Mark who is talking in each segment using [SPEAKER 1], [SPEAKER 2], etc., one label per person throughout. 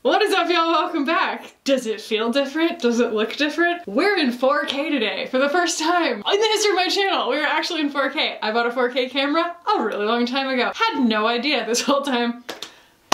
[SPEAKER 1] What is up, y'all? Welcome back. Does it feel different? Does it look different? We're in 4K today for the first time in the history of my channel. We're actually in 4K. I bought a 4K camera a really long time ago. Had no idea this whole time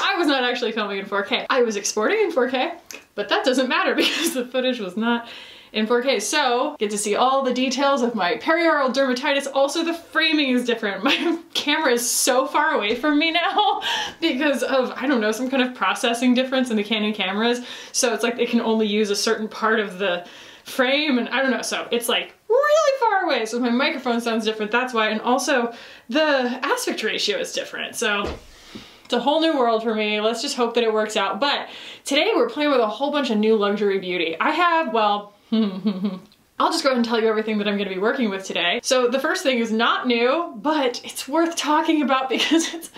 [SPEAKER 1] I was not actually filming in 4K. I was exporting in 4K, but that doesn't matter because the footage was not in 4K. So, get to see all the details of my perioral dermatitis. Also, the framing is different. My camera is so far away from me now because of, I don't know, some kind of processing difference in the Canon cameras. So it's like they can only use a certain part of the frame and I don't know. So it's like really far away. So my microphone sounds different, that's why. And also the aspect ratio is different. So it's a whole new world for me. Let's just hope that it works out. But today we're playing with a whole bunch of new luxury beauty. I have, well, I'll just go ahead and tell you everything that I'm going to be working with today. So the first thing is not new, but it's worth talking about because it's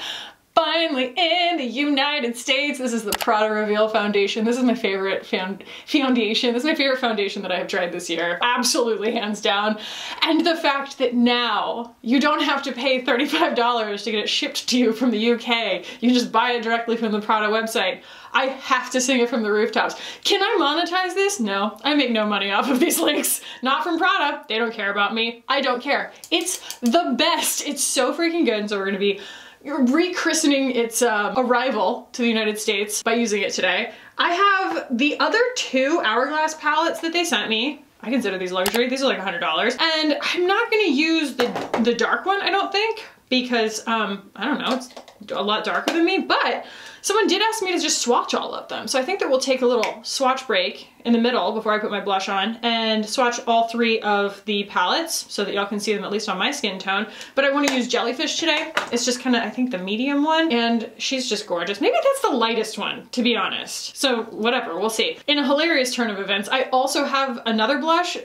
[SPEAKER 1] finally in the United States. This is the Prada Reveal Foundation. This is my favorite foundation. This is my favorite foundation that I have tried this year. Absolutely, hands down. And the fact that now you don't have to pay $35 to get it shipped to you from the UK. You can just buy it directly from the Prada website. I have to sing it from the rooftops. Can I monetize this? No, I make no money off of these links. Not from Prada. They don't care about me. I don't care. It's the best. It's so freaking good. And so we're gonna be rechristening its arrival to the United States by using it today. I have the other two Hourglass palettes that they sent me. I consider these luxury. These are like $100. And I'm not gonna use the dark one, I don't think, because I don't know, it's a lot darker than me, but someone did ask me to just swatch all of them. So I think that we'll take a little swatch break in the middle before I put my blush on and swatch all three of the palettes so that y'all can see them at least on my skin tone. But I want to use Jellyfish today. It's just kind of, I think, the medium one, and she's just gorgeous. Maybe that's the lightest one, to be honest. So whatever, we'll see. In a hilarious turn of events, I also have another blush.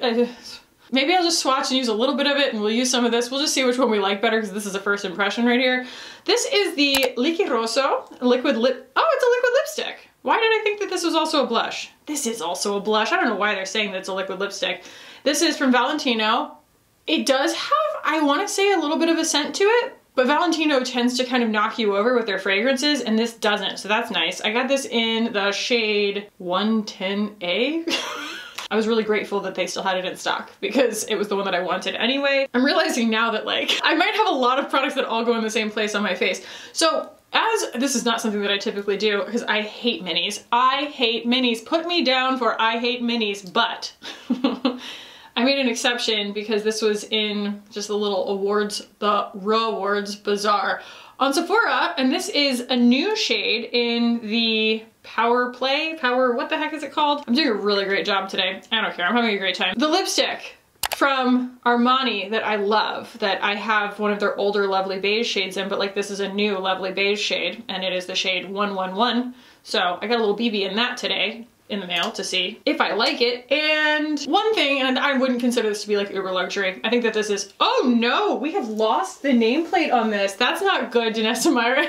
[SPEAKER 1] Maybe I'll just swatch and use a little bit of it and we'll use some of this. We'll just see which one we like better because this is a first impression right here. This is the Liqui Rosso liquid lip. Oh, it's a liquid lipstick. Why did I think that this was also a blush? This is also a blush. I don't know why they're saying that it's a liquid lipstick. This is from Valentino. It does have, I want to say, a little bit of a scent to it, but Valentino tends to kind of knock you over with their fragrances and this doesn't, so that's nice. I got this in the shade 110A. I was really grateful that they still had it in stock because it was the one that I wanted anyway. I'm realizing now that like, I might have a lot of products that all go in the same place on my face. So this is not something that I typically do because I hate minis. I hate minis. Put me down for I hate minis, but I made an exception because this was in just the little awards, the rewards bazaar on Sephora, and this is a new shade in the Power, what the heck is it called? I'm doing a really great job today. I don't care, I'm having a great time. The lipstick from Armani that I love, that I have one of their older lovely beige shades in, but like this is a new lovely beige shade, and it is the shade 111. So I got a little BB in that today in the mail to see if I like it. And one thing, and I wouldn't consider this to be like uber luxury, I think that this is, oh no, we have lost the nameplate on this. That's not good, Danessa Myra.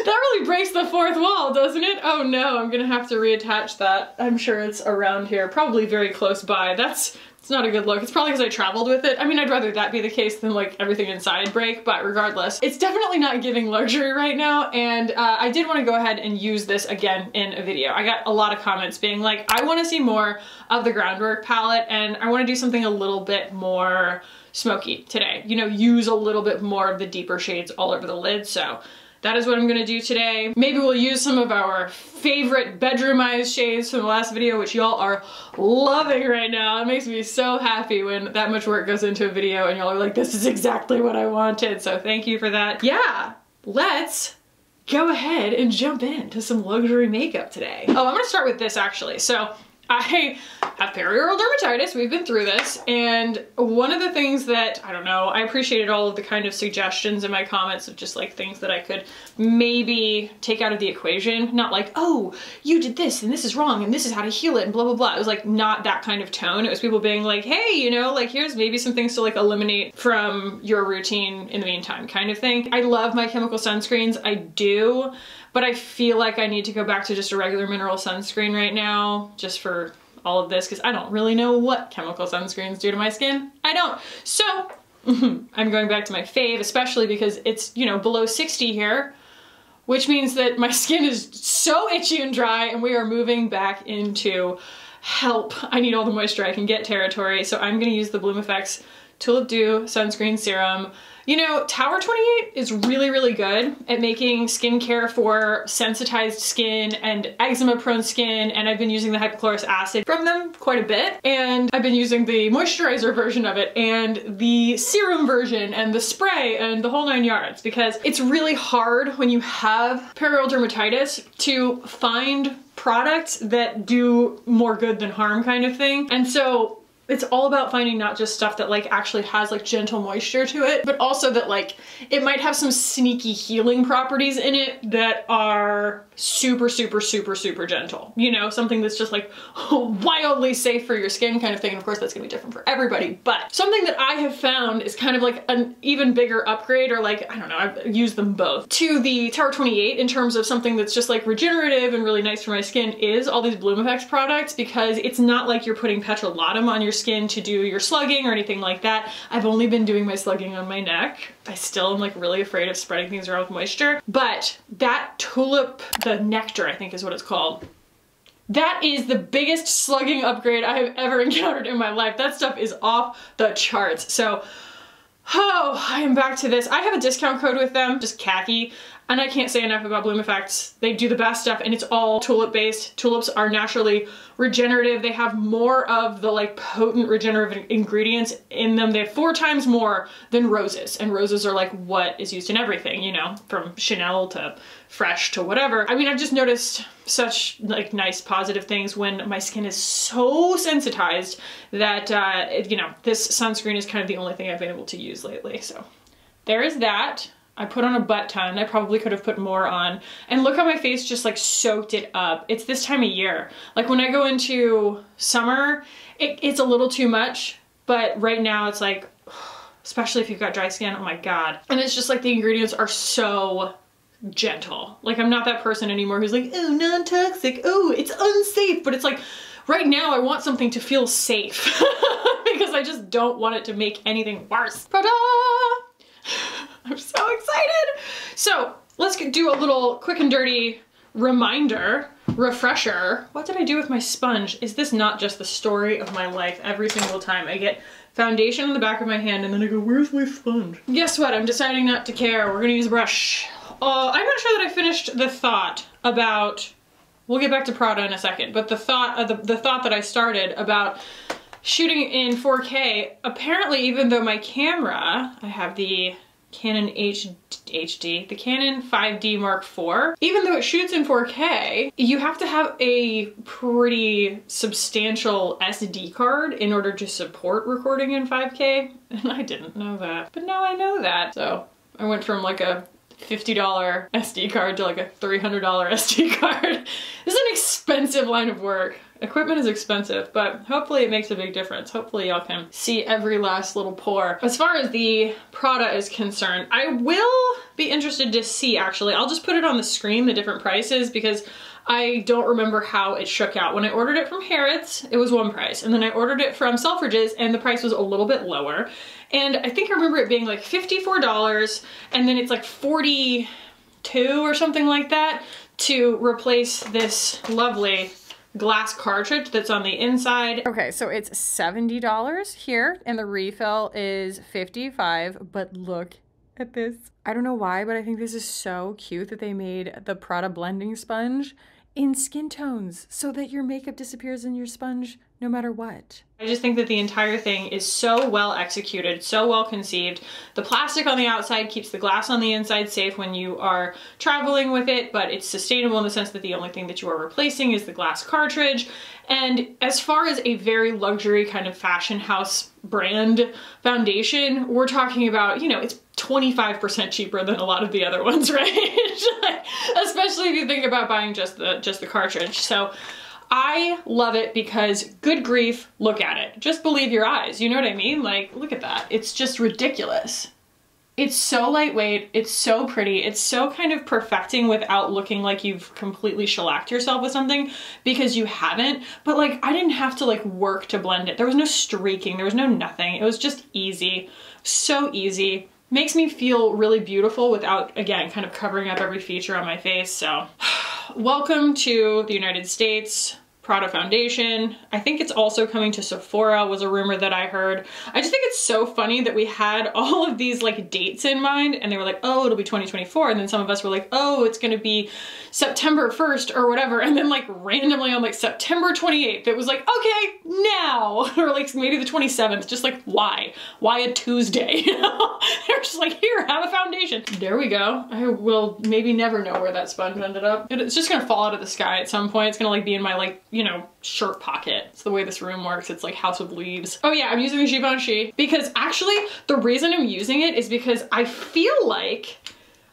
[SPEAKER 1] That really breaks the fourth wall, doesn't it? Oh no, I'm gonna have to reattach that. I'm sure it's around here, probably very close by. It's not a good look. It's probably because I traveled with it. I mean, I'd rather that be the case than like everything inside break, but regardless, it's definitely not giving luxury right now. And I did want to go ahead and use this again in a video. I got a lot of comments being like, I want to see more of the Groundwork palette and I want to do something a little bit more smoky today. You know, use a little bit more of the deeper shades all over the lid. So that is what I'm gonna do today. Maybe we'll use some of our favorite bedroomized shades from the last video, which y'all are loving right now. It makes me so happy when that much work goes into a video and y'all are like, this is exactly what I wanted. So thank you for that. Yeah, let's go ahead and jump into some luxury makeup today. Oh, I'm gonna start with this actually. So I have perioral dermatitis, we've been through this, and one of the things that, I don't know, I appreciated all of the kind of suggestions in my comments of just like things that I could maybe take out of the equation. Not like, oh, you did this and this is wrong and this is how to heal it and blah, blah, blah. It was like not that kind of tone. It was people being like, hey, you know, like here's maybe some things to like eliminate from your routine in the meantime kind of thing. I love my chemical sunscreens, I do. But I feel like I need to go back to just a regular mineral sunscreen right now, just for all of this, because I don't really know what chemical sunscreens do to my skin. I don't. So I'm going back to my fave, especially because it's, you know, below 60 here. which means that my skin is so itchy and dry, and we are moving back into help, I need all the moisture I can get territory. So I'm gonna use the Bloom Effects Tulip Dew Sunscreen Serum. You know, Tower 28 is really, really good at making skincare for sensitized skin and eczema prone skin, and I've been using the hypochlorous acid from them quite a bit, and I've been using the moisturizer version of it and the serum version and the spray and the whole 9 yards, because it's really hard when you have perioral dermatitis to find products that do more good than harm kind of thing. And so it's all about finding not just stuff that like actually has like gentle moisture to it, but also that like it might have some sneaky healing properties in it that are super, super, super, super gentle. You know, something that's just like wildly safe for your skin kind of thing. And of course that's gonna be different for everybody, but something that I have found is kind of like an even bigger upgrade, or like, I don't know, I've used them both, to the Tower 28 in terms of something that's just like regenerative and really nice for my skin, is all these Bloom Effects products, because it's not like you're putting petrolatum on your skin to do your slugging or anything like that. I've only been doing my slugging on my neck. I still am like really afraid of spreading things around with moisture, but that tulip, the nectar I think is what it's called, that is the biggest slugging upgrade I have ever encountered in my life. That stuff is off the charts. So, oh, I am back to this. I have a discount code with them, just khaki, and I can't say enough about Bloom Effects. They do the best stuff, and it's all tulip based. Tulips are naturally regenerative. They have more of the like potent regenerative ingredients in them. They have 4 times more than roses, and roses are like what is used in everything, you know, from Chanel to Fresh to whatever. I mean, I've just noticed such like nice positive things when my skin is so sensitized that, you know, this sunscreen is kind of the only thing I've been able to use lately. So there is that. I put on a butt ton. I probably could have put more on. And look how my face just like soaked it up. It's this time of year. Like when I go into summer, it's a little too much, but right now it's like, especially if you've got dry skin, oh my God. And it's just like the ingredients are so gentle. Like I'm not that person anymore who's like, oh, non-toxic, oh, it's unsafe. But it's like, right now I want something to feel safe because I just don't want it to make anything worse. Ta-da! I'm so excited. So let's do a little quick and dirty reminder, refresher. What did I do with my sponge? Is this not just the story of my life? Every single time I get foundation on the back of my hand and then I go, where's my sponge? Guess what? I'm deciding not to care. We're gonna use a brush. I'm not sure that I finished the thought about, we'll get back to Prada in a second, but the thought that I started about shooting in 4K, apparently even though my camera, I have the Canon HD, the Canon 5D Mark IV, even though it shoots in 4K, you have to have a pretty substantial SD card in order to support recording in 5K, and I didn't know that, but now I know that. So I went from like a $50 SD card to like a $300 SD card. This is an expensive line of work. Equipment is expensive, but hopefully it makes a big difference. Hopefully y'all can see every last little pore. As far as the Prada is concerned, I will be interested to see, actually. I'll just put it on the screen, the different prices, because I don't remember how it shook out. When I ordered it from Harrods, it was one price, and then I ordered it from Selfridges and the price was a little bit lower. And I think I remember it being like $54, and then it's like $42 or something like that to replace this lovely glass cartridge that's on the inside. Okay, so it's $70 here and the refill is $55, but look at this. I don't know why, but I think this is so cute that they made the Prada blending sponge in skin tones so that your makeup disappears in your sponge no matter what. I just think that the entire thing is so well executed, so well conceived. The plastic on the outside keeps the glass on the inside safe when you are traveling with it, but it's sustainable in the sense that the only thing that you are replacing is the glass cartridge. And as far as a very luxury kind of fashion house brand foundation, we're talking about, you know, it's 25% cheaper than a lot of the other ones, right? Like, especially if you think about buying just the cartridge. So I love it because, good grief, look at it. Just believe your eyes, you know what I mean? Like, look at that. It's just ridiculous. It's so lightweight, it's so pretty, it's so kind of perfecting without looking like you've completely shellacked yourself with something, because you haven't. But like, I didn't have to like work to blend it. There was no streaking, there was no nothing. It was just easy, so easy. makes me feel really beautiful without, again, kind of covering up every feature on my face. So welcome to the United States. Prada foundation. I think it's also coming to Sephora, was a rumor that I heard. I just think it's so funny that we had all of these like dates in mind and they were like, oh, it'll be 2024. And then some of us were like, oh, it's gonna be September 1st or whatever. And then like randomly on like September 28th, it was like, okay, now. Or like maybe the 27th, just like why? Why a Tuesday? You know? They're just like, here, have a foundation. There we go. I will maybe never know where that sponge ended up. It's just gonna fall out of the sky at some point. It's gonna like be in my like, you know, shirt pocket. It's the way this room works. It's like House of Leaves. Oh yeah, I'm using Givenchy because actually the reason I'm using it is because I feel like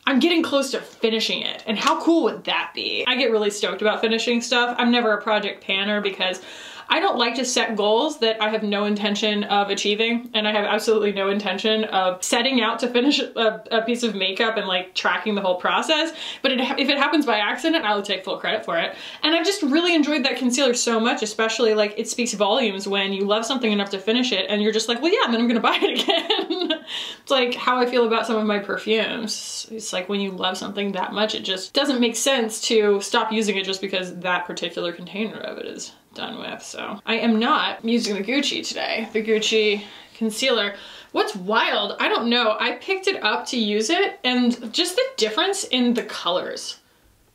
[SPEAKER 1] I'm getting close to finishing it. And how cool would that be? I get really stoked about finishing stuff. I'm never a project panner because I don't like to set goals that I have no intention of achieving, and I have absolutely no intention of setting out to finish a piece of makeup and like tracking the whole process. But if it happens by accident, I will take full credit for it. And I've just really enjoyed that concealer so much, especially like it speaks volumes when you love something enough to finish it and you're just like, well, yeah, and then I'm gonna buy it again. It's like how I feel about some of my perfumes. It's like when you love something that much, it just doesn't make sense to stop using it just because that particular container of it is done with. So I am not using the Gucci today, the Gucci concealer. What's wild, I don't know, I picked it up to use it and just the difference in the colors.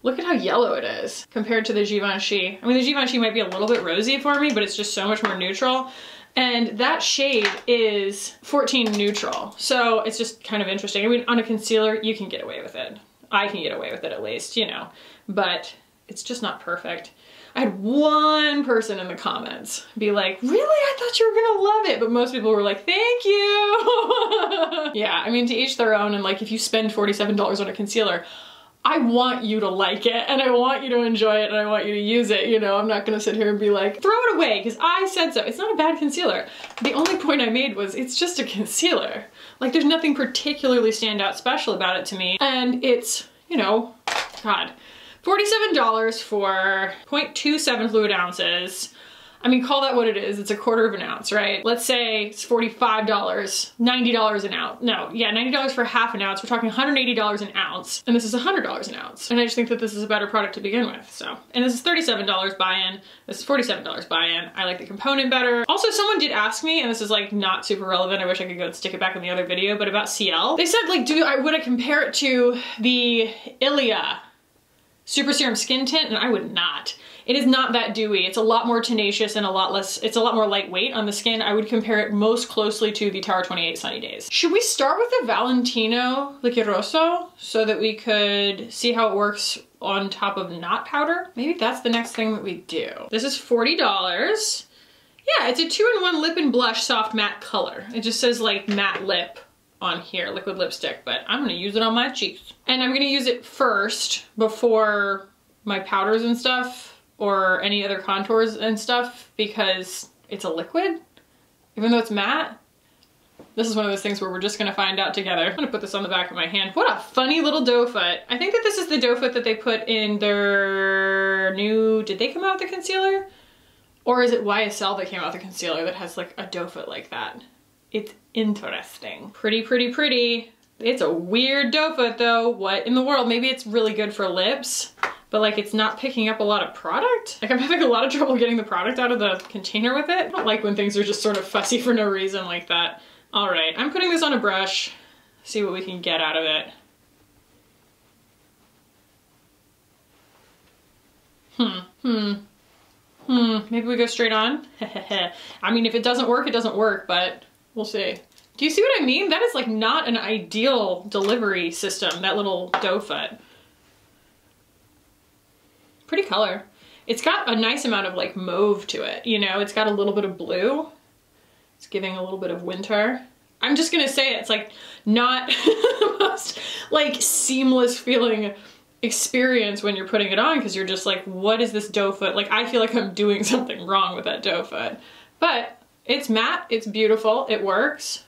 [SPEAKER 1] Look at how yellow it is compared to the Givenchy. I mean, the Givenchy might be a little bit rosy for me, but it's just so much more neutral. And that shade is 14 neutral. So it's just kind of interesting. I mean, on a concealer, you can get away with it. I can get away with it at least, you know, but it's just not perfect. I had one person in the comments be like, really? I thought you were gonna love it. But most people were like, thank you. Yeah, I mean, to each their own. And like, if you spend $47 on a concealer, I want you to like it and I want you to enjoy it and I want you to use it. You know, I'm not gonna sit here and be like, throw it away because I said so. It's not a bad concealer. The only point I made was it's just a concealer. Like there's nothing particularly standout special about it to me. And it's, you know, God, $47 for 0.27 fluid ounces. I mean, call that what it is. It's 1/4 of an ounce, right? Let's say it's $45, $90 an ounce. No, yeah, $90 for half an ounce. We're talking $180 an ounce. And this is $100 an ounce. And I just think that this is a better product to begin with, so. And this is $37 buy-in. This is $47 buy-in. I like the component better. Also, someone did ask me, and this is like not super relevant. I wish I could go and stick it back in the other video, but about CL. They said like, would I compare it to the Ilia Super Serum Skin Tint? And I would not. It is not that dewy. It's a lot more tenacious and a lot less, it's a lot more lightweight on the skin. I would compare it most closely to the Tower 28 Sunny Days. Should we start with the Valentino Liquiroso so that we could see how it works on top of not powder? Maybe that's the next thing that we do. This is $40. Yeah, it's a 2-in-1 lip and blush soft matte color. It just says like matte lip on here, liquid lipstick, but I'm gonna use it on my cheeks. And I'm gonna use it first before my powders and stuff or any other contours and stuff because it's a liquid, even though it's matte. This is one of those things where we're just gonna find out together. I'm gonna put this on the back of my hand. What a funny little doe foot. I think that this is the doe foot that they put in their new, did they come out with a concealer? Or is it YSL that came out with a concealer that has like a doe foot like that? It's interesting. Pretty, pretty, pretty. It's a weird doe foot though. What in the world? Maybe it's really good for lips, but like it's not picking up a lot of product. Like I'm having a lot of trouble getting the product out of the container with it. I don't like when things are just sort of fussy for no reason like that. All right, I'm putting this on a brush, see what we can get out of it. Maybe we go straight on? I mean, if it doesn't work, it doesn't work, but we'll see. Do you see what I mean? That is like not an ideal delivery system, that little doe foot. Pretty color. It's got a nice amount of like mauve to it, you know? It's got a little bit of blue. It's giving a little bit of winter. I'm just gonna say it's like not the most like seamless feeling experience when you're putting it on because you're just like, what is this doe foot? Like I feel like I'm doing something wrong with that doe foot. But it's matte, it's beautiful, it works.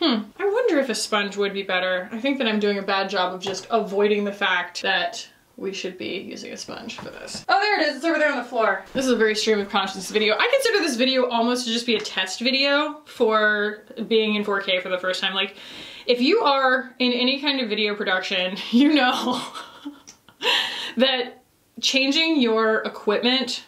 [SPEAKER 1] I wonder if a sponge would be better. I think that I'm doing a bad job of just avoiding the fact that we should be using a sponge for this. Oh, there it is, it's over there on the floor. This is a very stream of consciousness video. I consider this video almost to just be a test video for being in 4K for the first time. Like, if you are in any kind of video production, you know that changing your equipment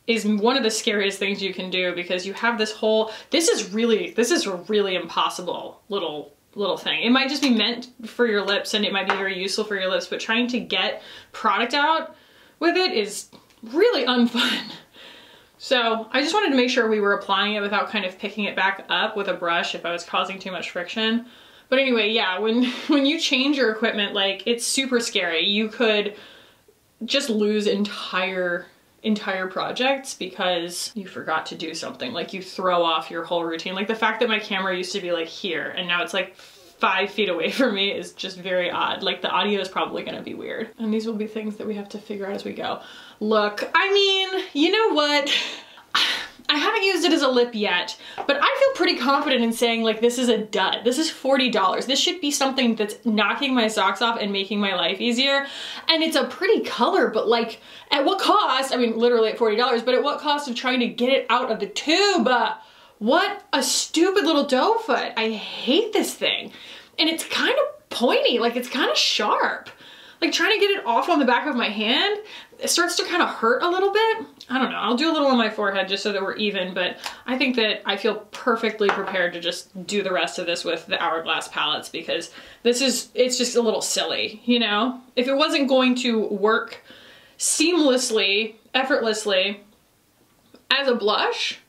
[SPEAKER 1] is one of the scariest things you can do, because you have this whole, this is a really impossible little thing. It might just be meant for your lips and it might be very useful for your lips, but trying to get product out with it is really unfun. So I just wanted to make sure we were applying it without kind of picking it back up with a brush if I was causing too much friction. But anyway, yeah, when you change your equipment, like, it's super scary. You could just lose entire projects because you forgot to do something. Like, you throw off your whole routine. Like, the fact that my camera used to be like here and now it's like 5 feet away from me is just very odd. Like, the audio is probably gonna be weird. And these will be things that we have to figure out as we go. Look, I mean, you know what? I haven't used it as a lip yet, but I feel pretty confident in saying, like, this is a dud. This is $40. This should be something that's knocking my socks off and making my life easier. And it's a pretty color, but like, at what cost? I mean, literally at $40, but at what cost of trying to get it out of the tube? What a stupid little doe foot. I hate this thing. And it's kind of pointy, like, it's kind of sharp. Like, trying to get it off on the back of my hand, it starts to kind of hurt a little bit. I don't know, I'll do a little on my forehead just so that we're even, but I think that I feel perfectly prepared to just do the rest of this with the Hourglass palettes, because it's just a little silly, you know? If it wasn't going to work seamlessly, effortlessly as a blush,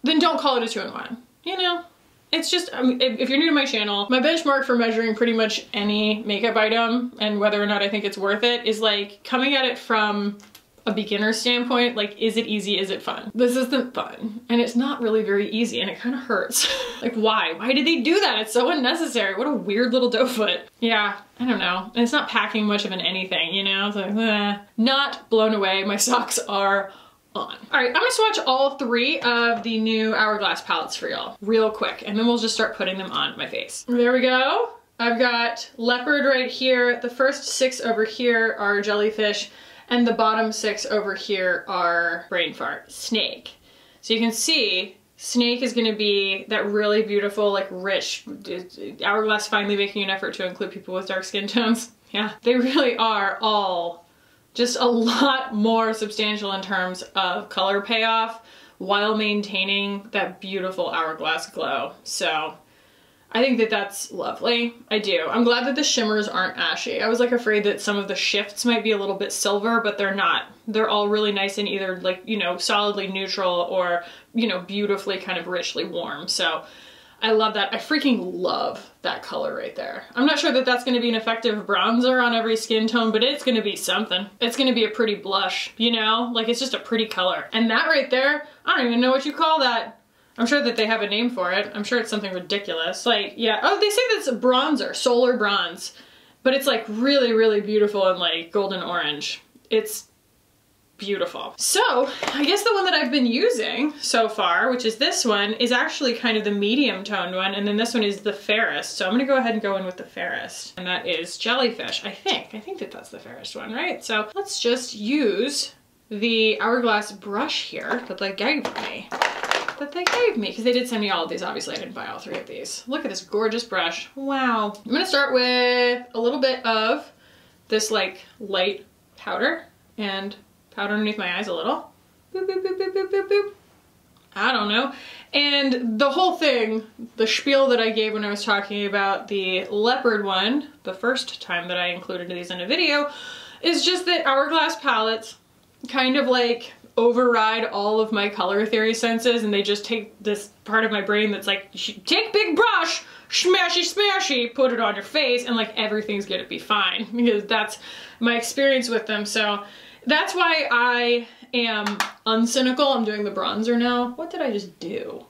[SPEAKER 1] then don't call it a 2-in-1, you know? It's just, if you're new to my channel, my benchmark for measuring pretty much any makeup item and whether or not I think it's worth it is like coming at it from a beginner standpoint. Like, is it easy? Is it fun? This isn't fun. And it's not really very easy and it kind of hurts. Like, why? Why did they do that? It's so unnecessary. What a weird little doe foot. Yeah, I don't know. And it's not packing much of an anything, you know? It's like, not blown away. My socks are on. All right, I'm gonna swatch all 3 of the new Hourglass palettes for y'all real quick, and then we'll just start putting them on my face. There we go. I've got Leopard right here. The first 6 over here are Jellyfish, and the bottom 6 over here are Brain Fart, Snake. So you can see Snake is gonna be that really beautiful, like, rich, Hourglass finally making an effort to include people with dark skin tones. Yeah, they really are all just a lot more substantial in terms of color payoff while maintaining that beautiful Hourglass glow. So I think that that's lovely. I do. I'm glad that the shimmers aren't ashy. I was like afraid that some of the shifts might be a little bit silver, but they're not. They're all really nice and either, like, you know, solidly neutral or, you know, beautifully kind of richly warm. So I love that. I freaking love that color right there. I'm not sure that that's going to be an effective bronzer on every skin tone, but it's going to be something. It's going to be a pretty blush, you know? Like, it's just a pretty color. And that right there, I don't even know what you call that. I'm sure that they have a name for it. I'm sure it's something ridiculous. Like, yeah. Oh, they say that's a bronzer, solar bronze. But it's like really, really beautiful and like golden orange. It's beautiful. So I guess the one that I've been using so far, which is this one, is actually kind of the medium toned one, and then this one is the fairest. So I'm gonna go ahead and go in with the fairest, and that is Jellyfish. I think that that's the fairest one, right? So let's just use the Hourglass brush here that they gave me. Because they did send me all of these. Obviously I didn't buy all 3 of these. Look at this gorgeous brush. Wow. I'm gonna start with a little bit of this like light powder and powder underneath my eyes a little. Boop, boop, boop, boop, boop, boop, boop. I don't know. And the whole thing, the spiel that I gave when I was talking about the Leopard one, the first time that I included these in a video, is just that Hourglass palettes kind of like override all of my color theory senses, and they just take this part of my brain that's like, take big brush, smashy smashy, put it on your face, and like everything's gonna be fine, because that's my experience with them. So that's why I am uncynical. I'm doing the bronzer now. What did I just do?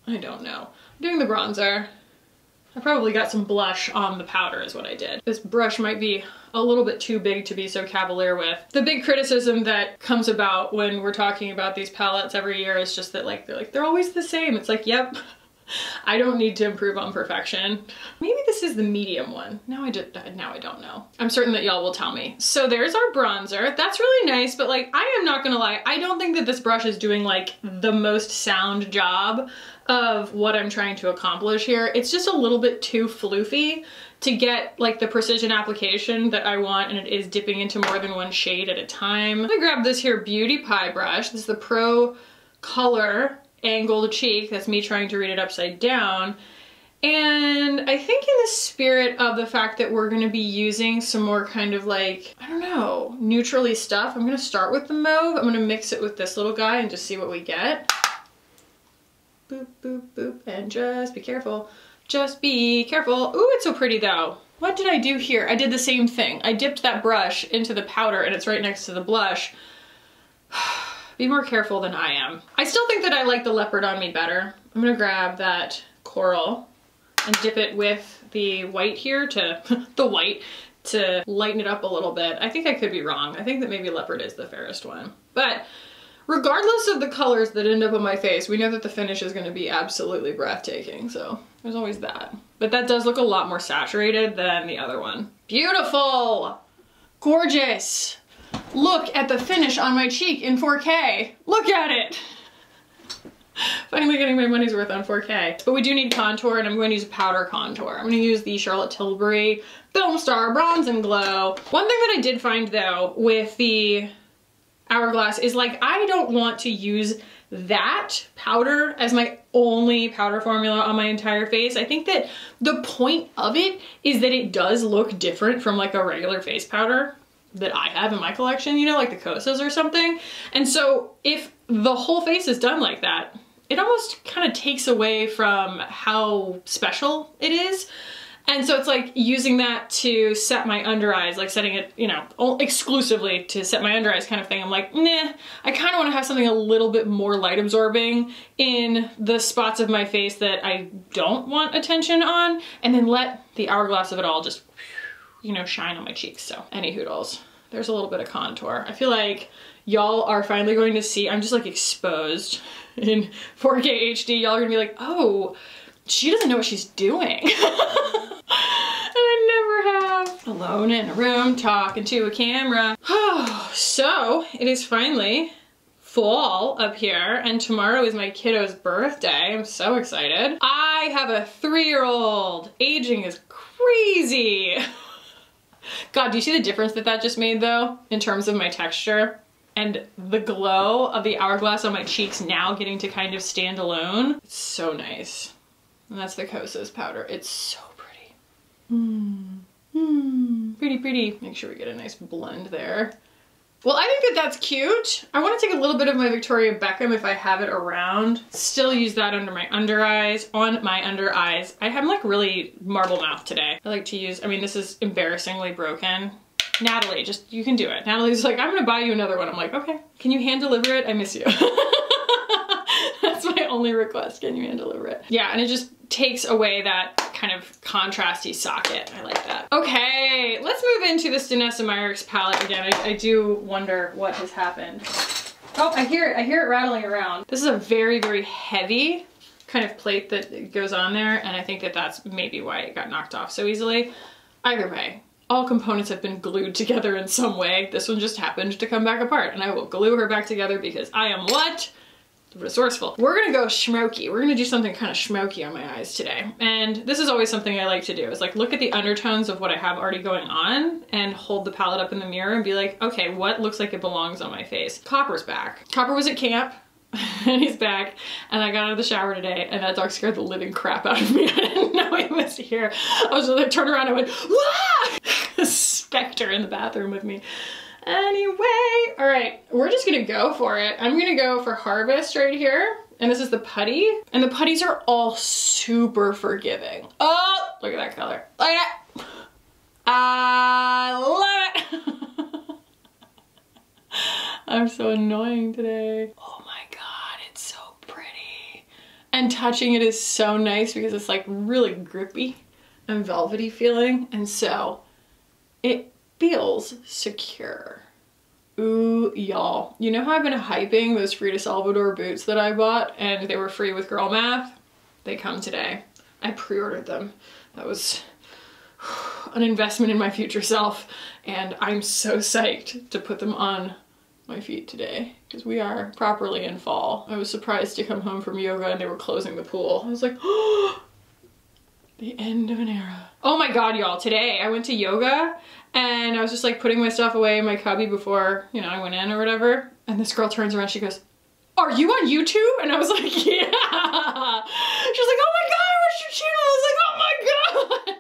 [SPEAKER 1] I don't know. I'm doing the bronzer. I probably got some blush on the powder is what I did. This brush might be a little bit too big to be so cavalier with. The big criticism that comes about when we're talking about these palettes every year is just that like they're always the same. It's like, yep, I don't need to improve on perfection. Maybe this is the medium one. Now I don't know. I'm certain that y'all will tell me. So there's our bronzer. That's really nice, but like, I am not gonna lie, I don't think that this brush is doing like the most sound job of what I'm trying to accomplish here. It's just a little bit too floofy to get like the precision application that I want, and it is dipping into more than one shade at a time. I'm gonna grab this here Beauty Pie brush. This is the Pro Color Angled Cheek. That's me trying to read it upside down. And I think in the spirit of the fact that we're gonna be using some more kind of like, I don't know, neutrally stuff, I'm gonna start with the mauve. I'm gonna mix it with this little guy and just see what we get. Boop, boop, boop, and just be careful. Just be careful. Ooh, it's so pretty though. What did I do here? I did the same thing. I dipped that brush into the powder and it's right next to the blush. Be more careful than I am. I still think that I like the leopard on me better. I'm gonna grab that coral and dip it with the white here to, the white, to lighten it up a little bit. I think I could be wrong. I think that maybe leopard is the fairest one. But regardless of the colors that end up on my face, we know that the finish is gonna be absolutely breathtaking, so there's always that. But that does look a lot more saturated than the other one. Beautiful! Gorgeous! Look at the finish on my cheek in 4K. Look at it! Finally getting my money's worth on 4K. But we do need contour, and I'm going to use a powder contour. I'm going to use the Charlotte Tilbury Film Star Bronze and Glow. One thing that I did find though with the Hourglass is like, I don't want to use that powder as my only powder formula on my entire face. I think that the point of it is that it does look different from like a regular face powder that I have in my collection, you know, like the Kosas or something. And so if the whole face is done like that, it almost kind of takes away from how special it is. And so it's like using that to set my under eyes, like setting it, you know, exclusively to set my under eyes kind of thing. I'm like, nah, I kind of want to have something a little bit more light absorbing in the spots of my face that I don't want attention on, and then let the Hourglass of it all just, you know, shine on my cheeks. So any hoodles, there's a little bit of contour. I feel like y'all are finally going to see, I'm just like exposed in 4K HD. Y'all are gonna be like, oh, she doesn't know what she's doing. And I never have. Alone in a room, talking to a camera. So it is finally fall up here, and tomorrow is my kiddo's birthday. I'm so excited. I have a 3-year-old. Aging is crazy. God, do you see the difference that that just made though, in terms of my texture? And the glow of the Hourglass on my cheeks now getting to kind of stand alone. It's so nice. And that's the Kosas powder. It's so pretty. Pretty, pretty. Make sure we get a nice blend there. Well, I think that that's cute. I want to take a little bit of my Victoria Beckham if I have it around. Still use that under my under eyes, on my under eyes. I have like really marble mouth today. I like to use, I mean, this is embarrassingly broken. Natalie, just, you can do it. Natalie's like, I'm gonna buy you another one. I'm like, okay. Can you hand deliver it? I miss you. That's my only request. Can you hand deliver it? Yeah, and it just takes away that kind of contrasty socket. I like that. Okay, let's move into this Danessa Myricks palette again. I do wonder what has happened. Oh, I hear it rattling around. This is a very, very heavy kind of plate that goes on there, and I think that that's maybe why it got knocked off so easily. Either way, all components have been glued together in some way. This one just happened to come back apart, and I will glue her back together because I am what? Resourceful. We're gonna go schmoky. We're gonna do something kind of schmoky on my eyes today. And this is always something I like to do, is like look at the undertones of what I have already going on and hold the palette up in the mirror and be like, okay, what looks like it belongs on my face? Copper's back. Copper was at camp and he's back, and I got out of the shower today and that dog scared the living crap out of me. I didn't know he was here. I was just like, turned around and I went, wah! A specter in the bathroom with me. Anyway, all right, we're just gonna go for it. I'm gonna go for Harvest right here. And this is the putty. And the putties are all super forgiving. Oh, look at that color. Look at that. I love it. I'm so annoying today. Oh my God, it's so pretty. And touching it is so nice because it's like really grippy and velvety feeling. And so it feels secure. Ooh, y'all. You know how I've been hyping those Frida Salvador boots that I bought and they were free with girl math? they come today. I pre-ordered them. That was an investment in my future self, and I'm so psyched to put them on my feet today because we are properly in fall. I was surprised to come home from yoga and they were closing the pool. I was like, oh, the end of an era. Oh my god, y'all, today I went to yoga and I was just like putting my stuff away in my cubby before, you know, I went in or whatever, and this girl turns around, she goes, "Are you on YouTube?" And I was like, yeah. She was like, "Oh my god, what's your channel?" I was like, "Oh my god."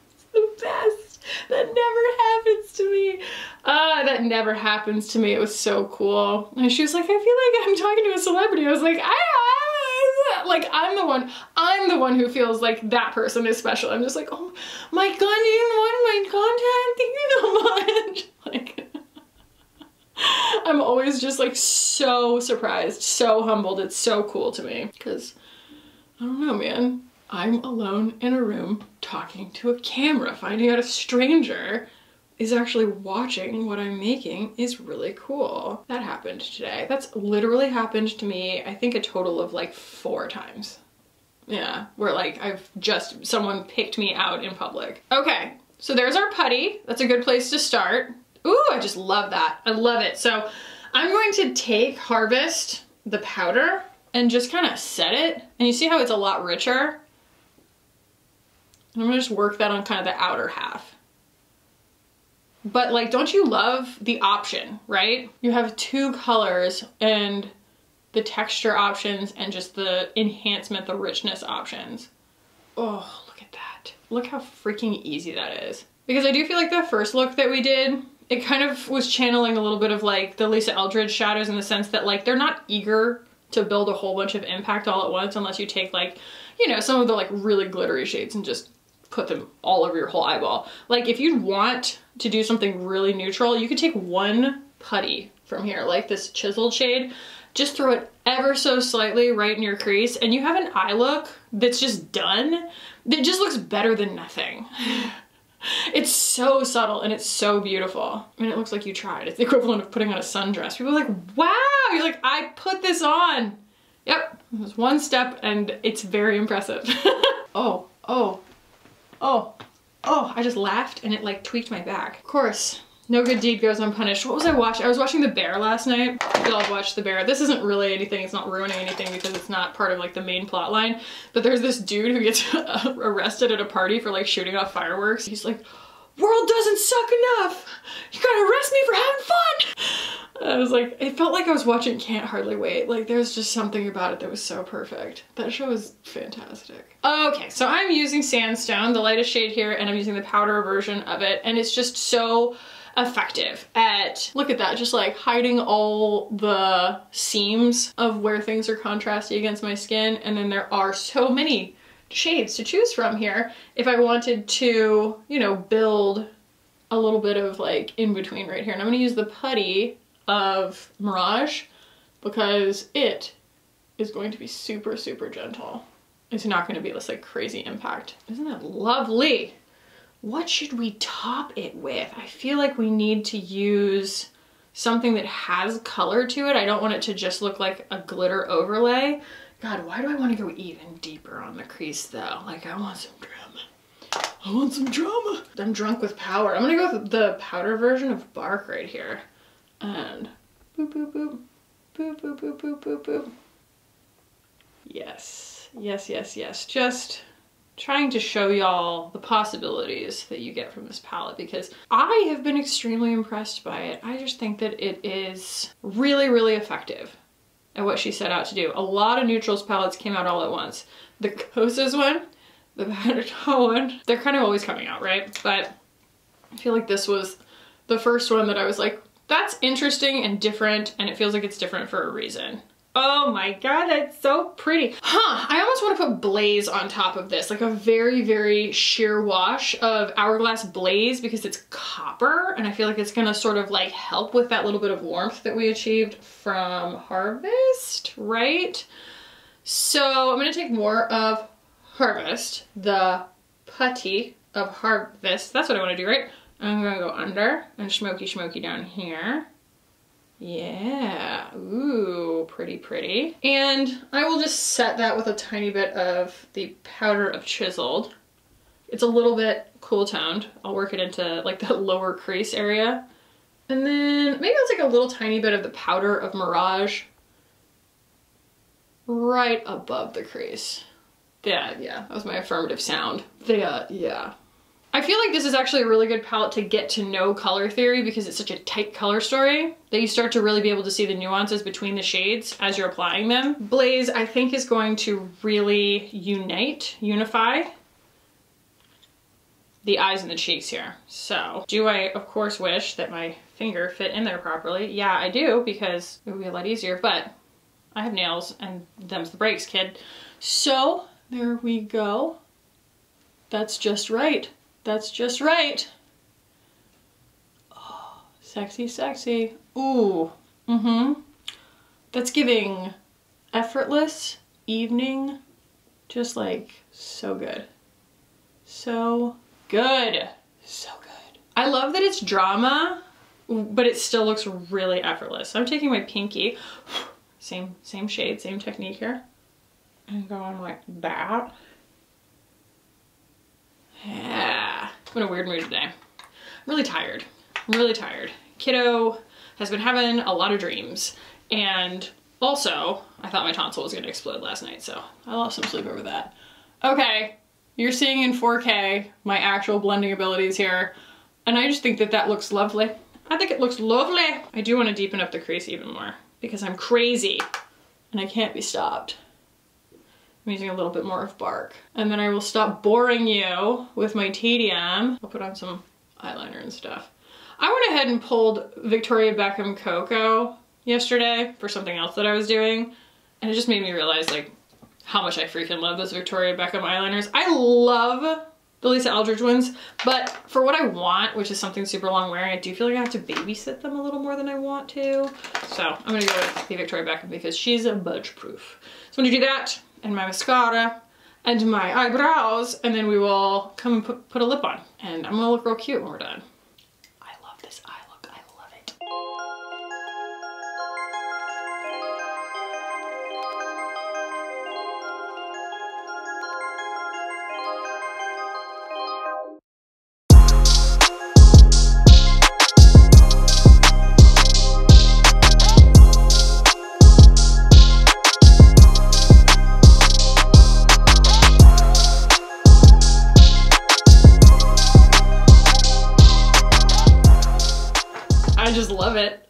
[SPEAKER 1] It's the best. That never happens to me. That never happens to me. It was so cool. And she was like, "I feel like I'm talking to a celebrity." I was like, like I'm the one who feels like that person is special. I'm just like, "Oh my god, you want my content? Thank you so much." Like, I'm always just like so surprised, so humbled. It's so cool to me because I don't know, man. I'm alone in a room talking to a camera. Finding out a stranger is actually watching what I'm making is really cool. That happened today. That's literally happened to me, I think a total of like 4 times. Yeah, where like someone picked me out in public. Okay, so there's our putty. That's a good place to start. Ooh, I just love that. I love it. So I'm going to take Harvest, the powder, and just kind of set it. And you see how it's a lot richer? I'm gonna just work that on kind of the outer half. But like, don't you love the option, right? You have 2 colors and the texture options and just the enhancement, the richness options. Oh, look at that. Look how freaking easy that is. Because I do feel like the first look that we did, it kind of was channeling a little bit of like the Lisa Eldridge shadows in the sense that like they're not eager to build a whole bunch of impact all at once unless you take like, you know, some of the like really glittery shades and just put them all over your whole eyeball. Like if you want to do something really neutral, you could take one putty from here, like this chiseled shade, just throw it ever so slightly right in your crease and you have an eye look that's just done. That just looks better than nothing. It's so subtle and it's so beautiful. I mean, it looks like you tried. It's the equivalent of putting on a sundress. People are like, wow, you're like, I put this on. Yep, it was one step and it's very impressive. Oh, I just laughed and it like tweaked my back. Of course, no good deed goes unpunished. What was I watching? I was watching The Bear last night. I feel I've watched The Bear. This isn't really anything, it's not ruining anything because it's not part of like the main plot line. But there's this dude who gets arrested at a party for like shooting off fireworks. He's like, "World doesn't suck enough. You gotta arrest me for having fun." I was like, it felt like I was watching Can't Hardly Wait. Like there's just something about it that was so perfect. That show is fantastic. Okay, so I'm using Sandstone, the lightest shade here, and I'm using the powder version of it. And it's just so effective at, look at that, just like hiding all the seams of where things are contrasty against my skin. And then there are so many shades to choose from here if I wanted to, you know, build a little bit of like in between right here. And I'm gonna use the putty of Mirage because it is going to be super, super gentle. It's not gonna be this like crazy impact. Isn't that lovely? What should we top it with? I feel like we need to use something that has color to it. I don't want it to just look like a glitter overlay. God, why do I want to go even deeper on the crease though? Like I want some drama. I want some drama. I'm drunk with power. I'm gonna go with the powder version of Bark right here. And boop, boop, boop, boop, boop, boop, boop, boop, boop. Yes, yes, yes, yes. Just trying to show y'all the possibilities that you get from this palette because I have been extremely impressed by it. I just think that it is really, really effective at what she set out to do. A lot of neutrals palettes came out all at once. The Kosas one, the powder one, they're kind of always coming out, right? But I feel like this was the first one that I was like, that's interesting and different, and it feels like it's different for a reason. Oh my god, that's so pretty. Huh, I almost want to put Blaze on top of this, like a very, very sheer wash of Hourglass Blaze because it's copper, and I feel like it's gonna sort of like help with that little bit of warmth that we achieved from Harvest, right? So I'm gonna take more of Harvest, the putty of Harvest. That's what I want to do, right? I'm gonna go under and smoky down here. Yeah, ooh, pretty, pretty. And I will just set that with a tiny bit of the powder of chiseled. It's a little bit cool toned. I'll work it into like the lower crease area. And then maybe I'll take a little tiny bit of the powder of Mirage right above the crease. Yeah, that was my affirmative sound. Yeah. I feel like this is actually a really good palette to get to know color theory because it's such a tight color story that you start to really be able to see the nuances between the shades as you're applying them. Blaze, I think, is going to really unify the eyes and the cheeks here. So, do I, of course, wish that my finger fit in there properly? Yeah, I do, because it would be a lot easier, but I have nails and them's the breaks, kid. So, there we go. That's just right. That's just right. Oh, sexy, sexy. Ooh, That's giving effortless evening, just like so good. So good. So good. I love that it's drama, but it still looks really effortless. So I'm taking my pinky, same shade, same technique here, and going like that. Yeah. I'm in a weird mood today. I'm really tired. I'm really tired. Kiddo has been having a lot of dreams, and also I thought my tonsil was gonna explode last night, so I lost some sleep over that. Okay, you're seeing in 4K my actual blending abilities here, and I just think that that looks lovely. I think it looks lovely. I do want to deepen up the crease even more because I'm crazy and I can't be stopped. I'm using a little bit more of Bark. And then I will stop boring you with my tedium. I'll put on some eyeliner and stuff. I went ahead and pulled Victoria Beckham Cocoa yesterday for something else that I was doing, and it just made me realize like how much I freaking love those Victoria Beckham eyeliners. I love the Lisa Eldridge ones, but for what I want, which is something super long wearing, I do feel like I have to babysit them a little more than I want to. So I'm gonna go with the Victoria Beckham because she's a budge proof. So I'm gonna do that, and my mascara, and my eyebrows, and then we will come and put a lip on. And I'm gonna look real cute when we're done. I love this eye look, I love it. I just love it.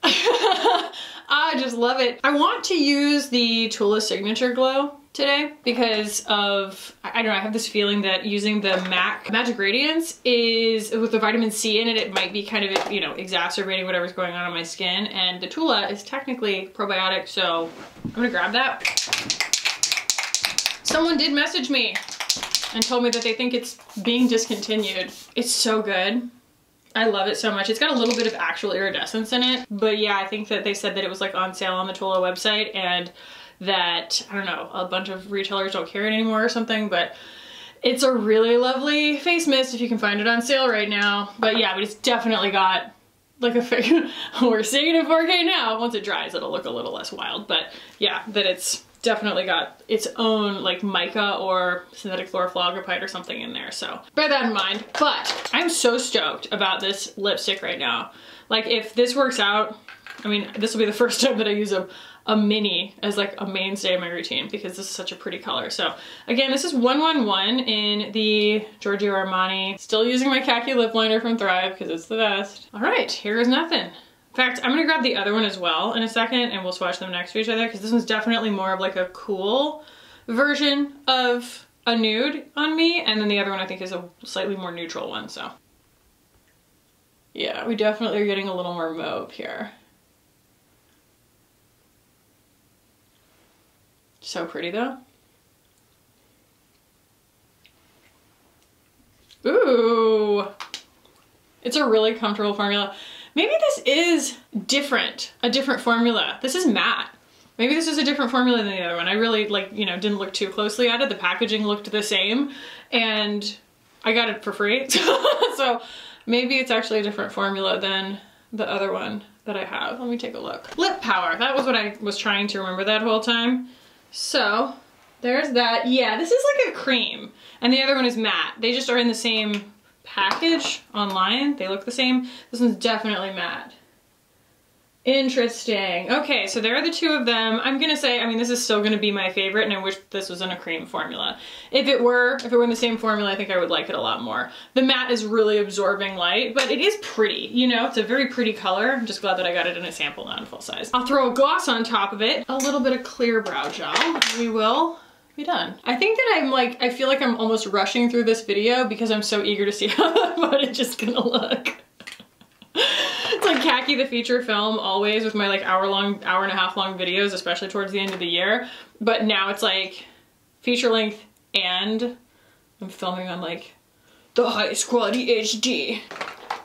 [SPEAKER 1] I just love it. I want to use the Tula Signature Glow today because of, I don't know, I have this feeling that using the MAC Magic Radiance is, with the vitamin C in it, it might be kind of, you know, exacerbating whatever's going on my skin. And the Tula is technically probiotic, so I'm gonna grab that. Someone did message me and told me that they think it's being discontinued. It's so good. I love it so much. It's got a little bit of actual iridescence in it, but yeah, I think that they said that it was like on sale on the Tula website and that, I don't know, a bunch of retailers don't carry it anymore or something, but it's a really lovely face mist if you can find it on sale right now. But yeah, but it's definitely got like a we're seeing it in 4K now. Once it dries, it'll look a little less wild, but yeah, that it's definitely got its own like mica or synthetic fluorofluoride or something in there, so bear that in mind. But I'm so stoked about this lipstick right now. Like if this works out, I mean, this will be the first time that I use a mini as like a mainstay of my routine because this is such a pretty color. So again, this is 111 in the Giorgio Armani. Still using my khaki lip liner from Thrive because it's the best. All right, here is nothing. In fact, I'm gonna grab the other one as well in a second and we'll swatch them next to each other because this one's definitely more of like a cool version of a nude on me, and then the other one I think is a slightly more neutral one, so. Yeah, we definitely are getting a little more mauve here. So pretty though. Ooh, it's a really comfortable formula. Maybe this is different, a different formula. This is matte. Maybe this is a different formula than the other one. I really like, you know, didn't look too closely at it. The packaging looked the same and I got it for free. So maybe it's actually a different formula than the other one that I have. Let me take a look. Lip Power, that was what I was trying to remember that whole time. So there's that. Yeah, this is like a cream. And the other one is matte. They just are in the same package online. They look the same. This one's definitely matte. Interesting. Okay, so there are the two of them. I'm gonna say, I mean, this is still gonna be my favorite, and I wish this was in a cream formula. If it were in the same formula, I think I would like it a lot more. The matte is really absorbing light, but it is pretty, you know, it's a very pretty color. I'm just glad that I got it in a sample, not in full size. I'll throw a gloss on top of it, a little bit of clear brow gel, and we will be done. I think that I feel like I'm almost rushing through this video because I'm so eager to see how the footage is gonna look. It's like Khaki the feature film always with my like hour and a half long videos, especially towards the end of the year. But now it's like feature length and I'm filming on like the highest quality HD.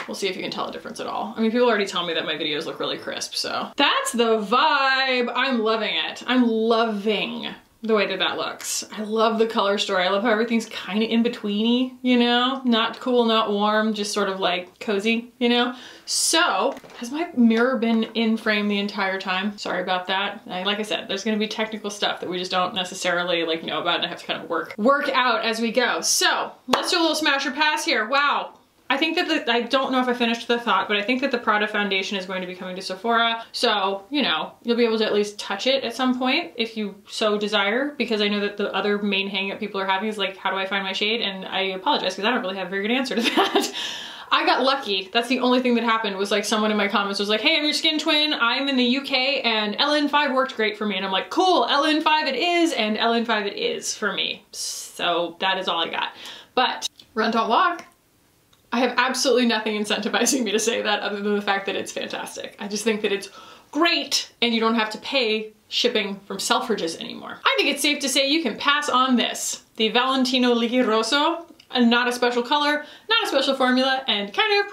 [SPEAKER 1] We'll see if you can tell a difference at all. I mean, people already tell me that my videos look really crisp, so. That's the vibe. I'm loving it. I'm loving the way that that looks. I love the color story. I love how everything's kind of in betweeny, you know? Not cool, not warm, just sort of like cozy, you know? So, has my mirror been in frame the entire time? Sorry about that. Like I said, there's gonna be technical stuff that we just don't necessarily like know about and I have to kind of work out as we go. So, let's do a little smash or pass here. Wow. I think that I don't know if I finished the thought, but I think that the Prada foundation is going to be coming to Sephora. So, you know, you'll be able to at least touch it at some point if you so desire, because I know that the other main hang up people are having is like, how do I find my shade? And I apologize because I don't really have a very good answer to that. I got lucky. That's the only thing that happened was like someone in my comments was like, hey, I'm your skin twin. I'm in the UK and LN5 worked great for me. And I'm like, cool, LN5 it is, and LN5 it is for me. So that is all I got. But run, don't walk. I have absolutely nothing incentivizing me to say that other than the fact that it's fantastic. I just think that it's great and you don't have to pay shipping from Selfridges anymore. I think it's safe to say you can pass on this. The Valentino Liquiroso, not a special color, not a special formula, and kind of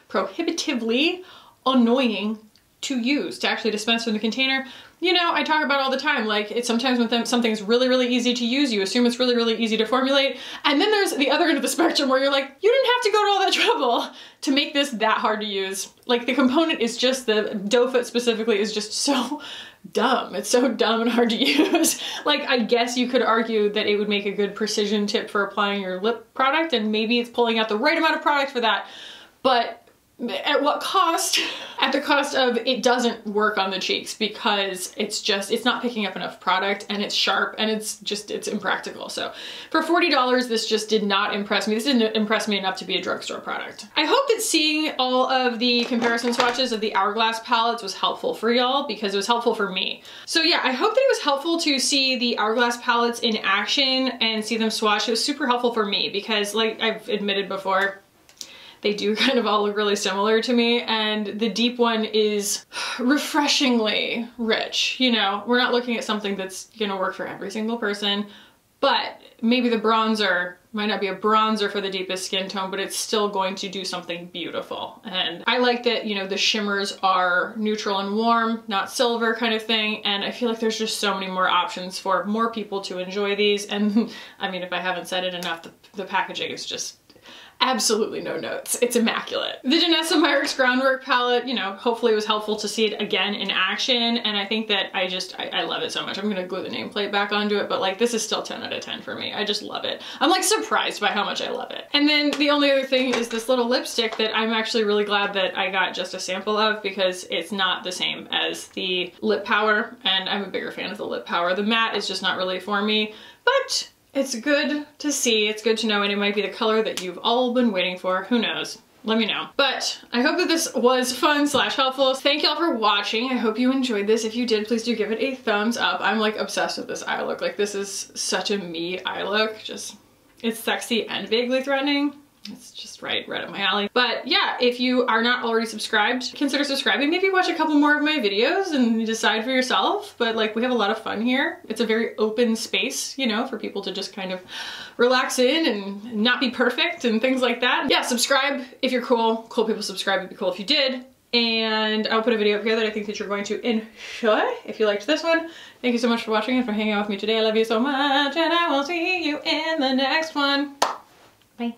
[SPEAKER 1] prohibitively annoying to use, to actually dispense from the container. You know, I talk about all the time, like it's sometimes when something's really, really easy to use, you assume it's really, really easy to formulate. And then there's the other end of the spectrum where you're like, you didn't have to go to all that trouble to make this that hard to use. Like the component is just, the doe foot specifically is just so dumb. It's so dumb and hard to use. Like, I guess you could argue that it would make a good precision tip for applying your lip product and maybe it's pulling out the right amount of product for that. But at what cost? At the cost of it doesn't work on the cheeks because it's not picking up enough product and it's sharp and it's impractical. So for $40, this just did not impress me. This didn't impress me enough to be a drugstore product. I hope that seeing all of the comparison swatches of the Hourglass palettes was helpful for y'all because it was helpful for me. So yeah, I hope that it was helpful to see the Hourglass palettes in action and see them swatched. It was super helpful for me because, like I've admitted before, they do kind of all look really similar to me, and the deep one is refreshingly rich. You know, we're not looking at something that's gonna work for every single person, but maybe the bronzer might not be a bronzer for the deepest skin tone, but it's still going to do something beautiful. And I like that, you know, the shimmers are neutral and warm, not silver kind of thing, and I feel like there's just so many more options for more people to enjoy these. And I mean, if I haven't said it enough, the packaging is just absolutely no notes. It's immaculate. The Danessa Myricks Groundwork palette, you know, hopefully it was helpful to see it again in action, and I think that I love it so much. I'm gonna glue the nameplate back onto it, but like this is still 10 out of 10 for me. I just love it. I'm like surprised by how much I love it. And then the only other thing is this little lipstick that I'm actually really glad that I got just a sample of because it's not the same as the Lip Power, and I'm a bigger fan of the Lip Power. The matte is just not really for me, but it's good to see, it's good to know, and it might be the color that you've all been waiting for. Who knows? Let me know. But I hope that this was fun / helpful. Thank y'all for watching. I hope you enjoyed this. If you did, please do give it a thumbs up. I'm like obsessed with this eye look. Like this is such a me eye look. Just, it's sexy and vaguely threatening. It's just right up my alley. But yeah, if you are not already subscribed, consider subscribing. Maybe watch a couple more of my videos and decide for yourself. But like, we have a lot of fun here. It's a very open space, you know, for people to just kind of relax in and not be perfect and things like that. Yeah, subscribe if you're cool. Cool people subscribe, it'd be cool if you did. And I'll put a video up here that I think that you're going to enjoy if you liked this one. Thank you so much for watching and for hanging out with me today. I love you so much, and I will see you in the next one. Bye.